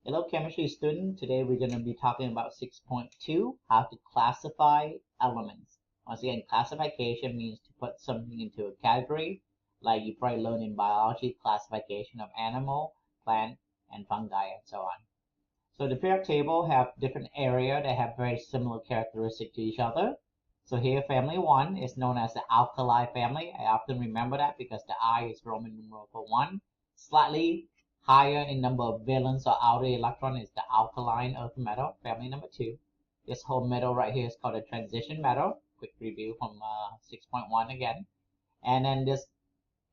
Hello chemistry student, today we're going to be talking about 6.2, how to classify elements. Once again, classification means to put something into a category, like you probably learned in biology, classification of animal, plant, and fungi, and so on. So the periodic table have different area that have very similar characteristics to each other. So here family 1 is known as the alkali family. I often remember that because the I is Roman numeral for 1. Slightly higher in number of valence or outer electron is the alkaline earth metal, family number 2. This whole metal right here is called a transition metal. Quick review from 6.1 again. And then this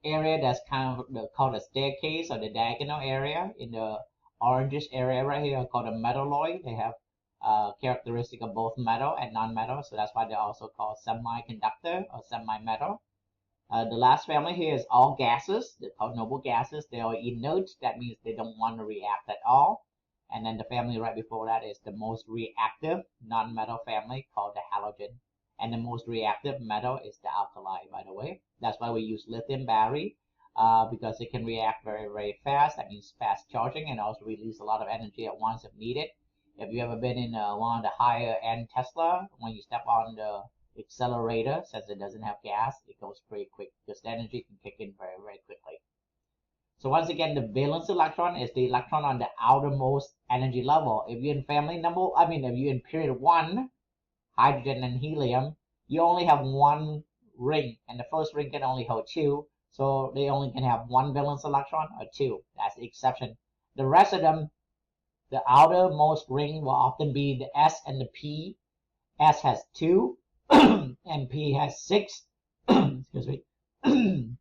area that's kind of called the staircase or the diagonal area in the orangish area right here called a metalloid. They have characteristic of both metal and non-metal, so that's why they're also called semiconductor or semi-metal. The last family here is all gases. They're called noble gases. They are inert. That means they don't want to react at all. And then the family right before that is the most reactive non-metal family called the halogen. And the most reactive metal is the alkali, by the way. That's why we use lithium battery because it can react very, very fast. That means fast charging and also release a lot of energy at once if needed. If you ever been in one of the higher end Tesla, when you step on the accelerator, since it doesn't have gas, it goes pretty quick because the energy can kick in very, very quickly. So once again, the valence electron is the electron on the outermost energy level. If you're in if you're in period 1, hydrogen and helium, you only have one ring, and the first ring can only hold 2, so they only can have one valence electron or 2. That's the exception. The rest of them, the outermost ring will often be the S and the P. S has 2, and P has 6. Excuse me.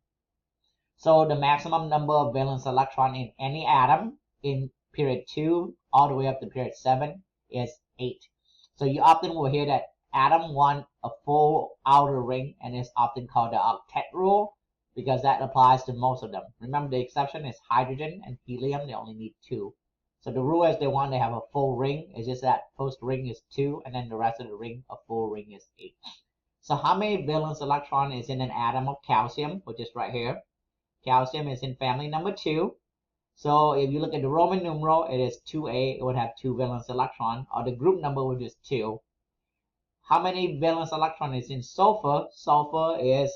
So the maximum number of valence electron in any atom in period 2 all the way up to period 7 is 8. So you often will hear that atom want a full outer ring, and it's often called the octet rule because that applies to most of them. Remember, the exception is hydrogen and helium. They only need 2. So the rule is they want to have a full ring. It's just that first ring is 2, and then the rest of the ring, a full ring, is 8. So how many valence electron is in an atom of calcium, which is right here? Calcium is in family number 2. So if you look at the Roman numeral, it is 2A. It would have 2 valence electron, or the group number which is 2. How many valence electron is in sulfur? Sulfur is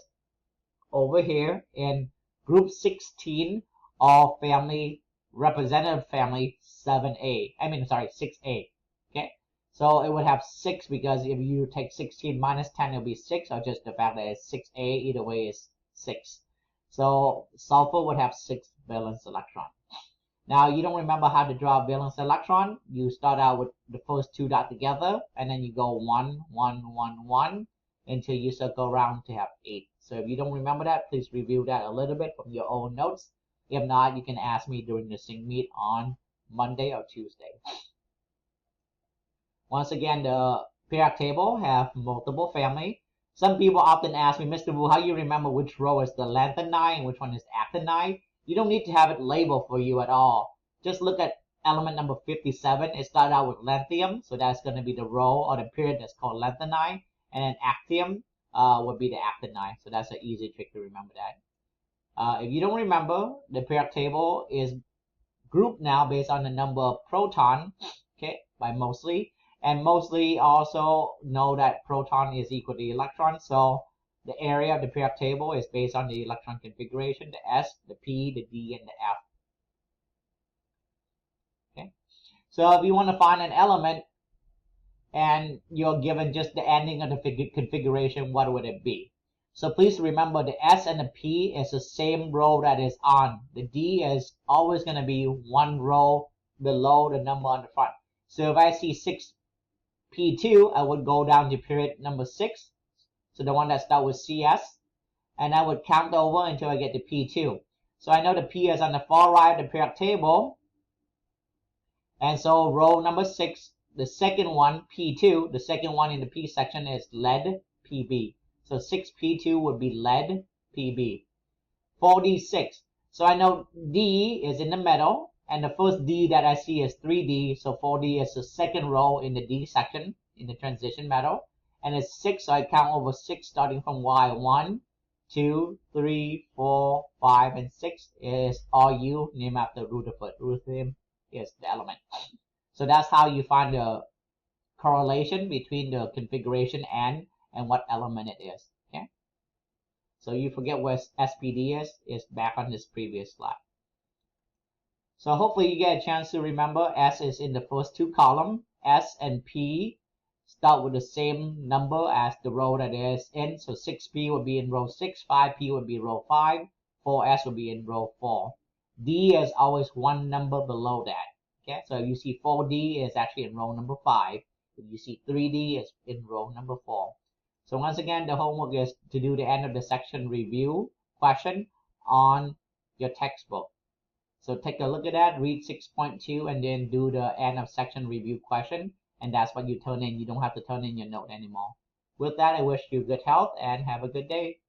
over here in group 16 or family representative family 7A. 6A. Okay, so it would have 6 because if you take 16 minus 10, it'll be 6, or just the fact that it's 6A, either way is 6. So sulfur would have 6 valence electron. Now you don't remember how to draw a valence electron. You start out with the first 2 dots together, and then you go 1, 1, 1, 1 until you circle around to have 8. So if you don't remember that, please review that a little bit from your own notes. If not, you can ask me during the sync meet on Monday or Tuesday. Once again, the periodic table have multiple family. Some people often ask me, Mr. Wu, how you remember which row is the lanthanide and which one is actinide? You don't need to have it labeled for you at all. Just look at element number 57. It started out with lanthium, so that's going to be the row or the period that's called lanthanide. And then actium would be the actinide. So that's an easy trick to remember that. If you don't remember, the periodic table is grouped now based on the number of proton, okay, by Moseley. And Moseley also know that proton is equal to electron. So the area of the periodic table is based on the electron configuration, the S, the P, the D, and the F. Okay. So if you want to find an element and you're given just the ending of the configuration, what would it be? So please remember the S and the P is the same row that is on. The D is always going to be one row below the number on the front. So if I see 6P2, I would go down to period number 6. So the one that starts with CS. And I would count over until I get to P2. So I know the P is on the far right of the periodic table. And so row number 6, the second one, P2, the second one in the P section is lead, PB. So 6P2 would be lead, PB. 4D6. So I know D is in the middle, and the first D that I see is 3D. So 4D is the second row in the D section in the transition metal. And it's 6, so I count over 6 starting from Y. 1, 2, 3, 4, 5, and 6 is all U, named after Rutherford. is the element. So that's how you find the correlation between the configuration and what element it is. Okay. So you forget what SPD is back on this previous slide. So hopefully you get a chance to remember S is in the first two columns. S and P start with the same number as the row that it is in. So 6P would be in row 6, 5P would be row 5, 4S would be in row 4. D is always one number below that. Okay, so you see 4D is actually in row number 5. You see 3D is in row number 4. So once again, the homework is to do the end of the section review question on your textbook. So take a look at that, read 6.2, and then do the end of section review question. And that's what you turn in. You don't have to turn in your note anymore. With that, I wish you good health and have a good day.